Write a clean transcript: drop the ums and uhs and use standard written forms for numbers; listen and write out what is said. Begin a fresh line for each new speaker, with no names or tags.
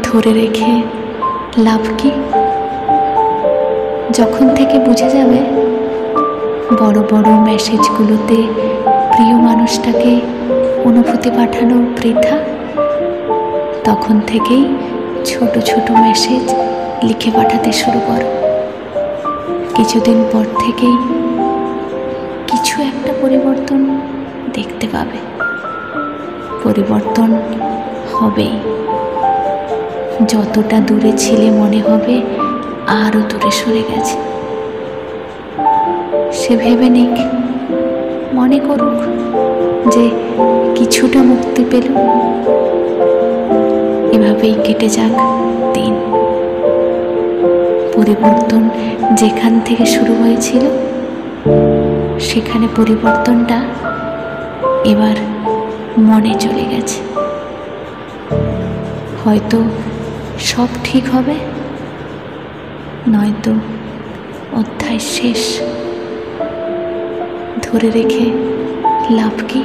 ধরে রেখে লাভ কি? যখন থেকে বুঝে যাবে বড় বড় মেসেজগুলোতে প্রিয় মানুষটাকে অনুভূতি পাঠানো বৃথা, তখন থেকেই ছোট ছোট মেসেজ লিখে পাঠাতে শুরু করো। কিছুদিন পর থেকেই কিছু একটা পরিবর্তন দেখতে পাবে। পরিবর্তন হবেই। যতটা দূরে ছিলে মনে হবে আরও দূরে সরে গেছে। সে ভেবে নিক, মনে করুক যে কিছুটা মুক্তি পেল। এভাবেই কেটে যাক দিন। পরিবর্তন যেখান থেকে শুরু হয়েছিল সেখানে পরিবর্তনটা এবার মনে চলে গেছে। হয়তো সব ঠিক হবে, নয়তো অধ্যায় শেষ। ধরে রেখে লাভ কি?